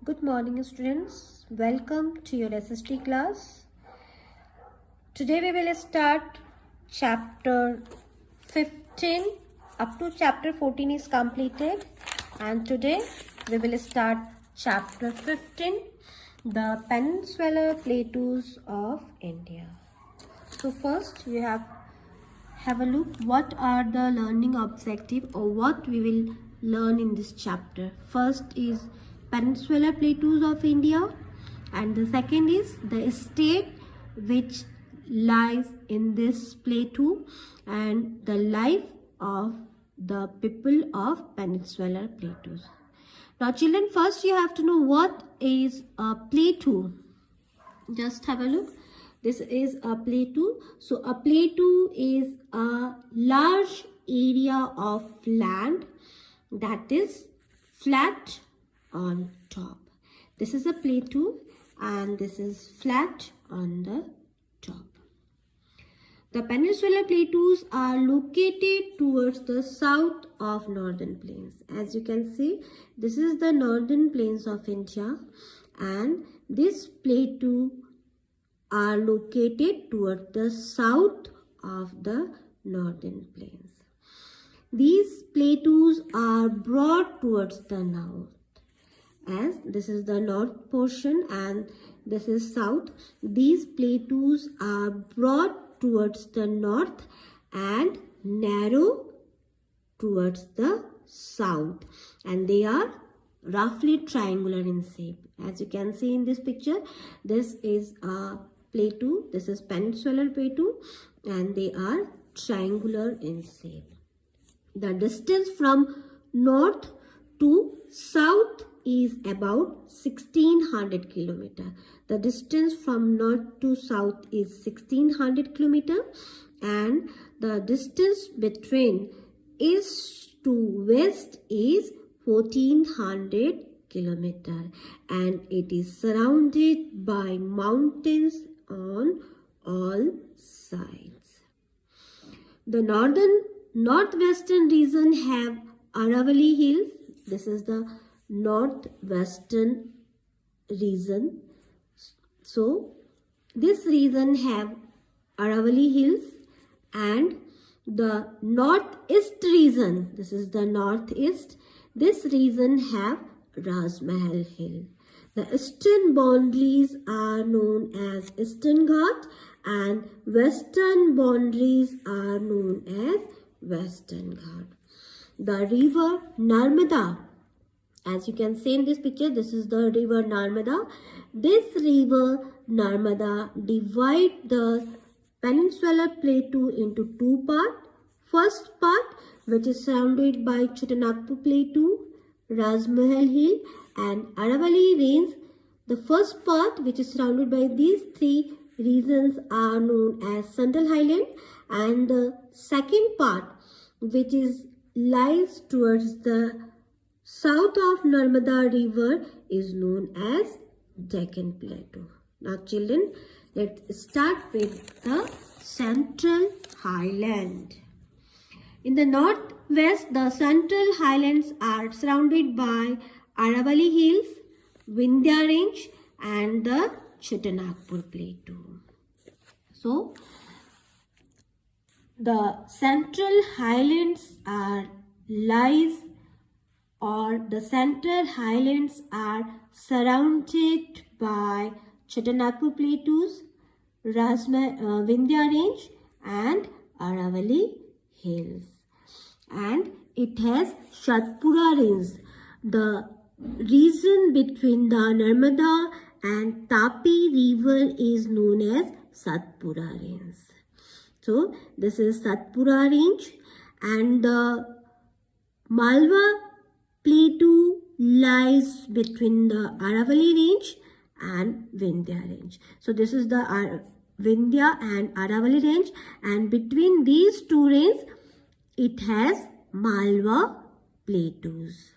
Good morning, students. Welcome to your SST class. Today we will start chapter 15. Up to chapter 14 is completed. And today we will start chapter 15, the Peninsular Plateaus of India. So first you have a look what are the learning objective or what we will learn in this chapter. First is Peninsular Plateaus of India, and the second is the state which lies in this plateau and the life of the people of Peninsular Plateaus. Now children, first you have to know what is a plateau. Just have a look. This is a plateau. So a plateau is a large area of land that is flat on top. This is a plateau and this is flat on the top. The Peninsular Plateaus are located towards the south of northern plains. As you can see, this is the northern plains of India, and this plateau are located toward the south of the northern plains. These plateaus are broad towards the north, as this is the north portion and this is south. These plateaus are broad towards the north and narrow towards the south, and they are roughly triangular in shape. As you can see in this picture, this is a plateau, this is Peninsular Plateau, and they are triangular in shape. The distance from north to south is about 1600 kilometer. The distance from north to south is 1600 kilometer, and the distance between east to west is 1400 kilometer, and it is surrounded by mountains on all sides. The northwestern region have Aravalli Hills. This is the northwestern region. So this region have Aravalli Hills, and the northeast region, this is the northeast, this region have Rajmahal Hill. The eastern boundaries are known as Eastern Ghat, and western boundaries are known as Western Ghat. The river Narmada, as you can see in this picture, this is the river Narmada. This river Narmada divides the Peninsular Plateau into two parts. First part, which is surrounded by Chotanagpur Plateau, Rajmahal Hill and Aravalli Range. The first part, which is surrounded by these three regions, are known as Central Highland, and the second part, which lies towards the south of Narmada River, is known as Deccan Plateau. Now children, let's start with the Central Highland. In the northwest, the Central Highlands are surrounded by Aravalli Hills, Vindhya Range and the Chotanagpur Plateau. So, the Central Highlands are surrounded by Chotanagpur Plateaus, Vindhya Range and Aravalli Hills, and it has Satpura Range. The region between the Narmada and Tapi river is known as Satpura Range. So this is Satpura Range, and the Malwa Plateau lies between the Aravalli Range and Vindhya Range. So this is the Vindhya and Aravalli Range, and between these two ranges it has Malwa Plateaus.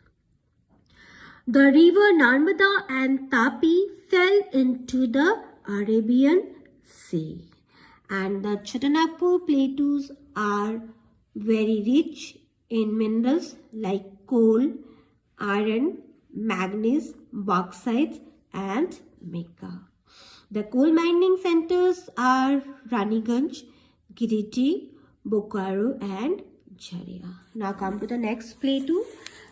The river Narmada and Tapi fell into the Arabian Sea, and the Chotanagpur Plateaus are very rich in minerals like coal, iron, manganese, bauxite and mica. The coal mining centers are Raniganj, Giridih, Bokaro and Jharia. Now come to the next plateau,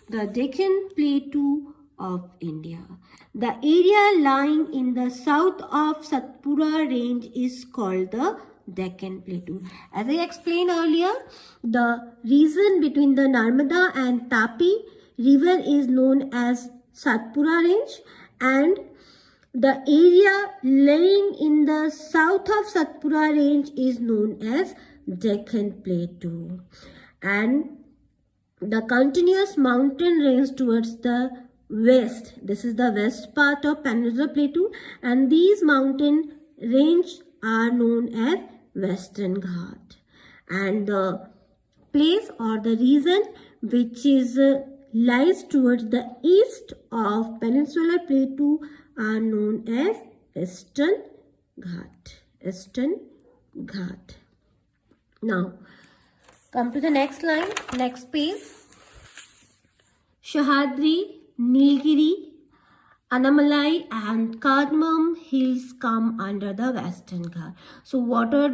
the Deccan Plateau of India. The area lying in the south of Satpura range is called the Deccan Plateau. As I explained earlier, the region between the Narmada and Tapi river is known as Satpura range, and the area lying in the south of Satpura range is known as Deccan Plateau. And the continuous mountain range towards the west, this is the west part of Peninsular Plateau, and these mountain range are known as Western Ghat. And the place or the region which is lies towards the east of Peninsular Plateau are known as Eastern Ghat. Eastern Ghat. Now, come to the next line, next page. Sahyadri, Nilgiri, Annamalai and Cardamom hills come under the Western Ghat. So what are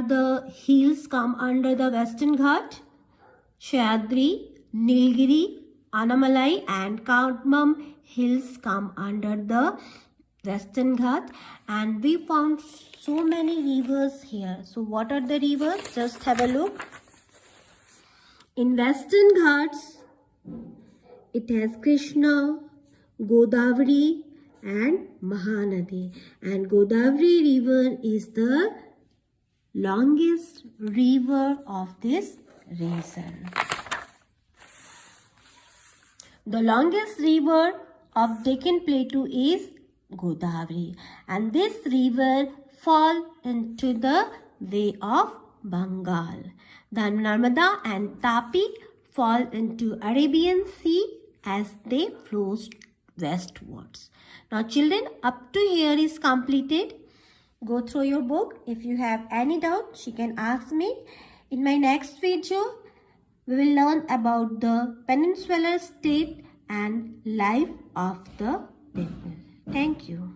the hills come under the Western Ghat? Sahyadri, Nilgiri, Annamalai and Cardamom hills come under the Western Ghat, and we found so many rivers here. So what are the rivers? Just have a look. In Western Ghats, it has Krishna, Godavari and Mahanadi. And Godavari river is the longest river of this region. The longest river of Deccan Plateau is Godavari, and this river falls into the Bay of Bengal. The Narmada and Tapi fall into Arabian Sea as they flow westwards. Now children, up to here is completed. Go through your book. If you have any doubt, you can ask me. In my next video, we will learn about the Peninsular State and life of the people. Thank you.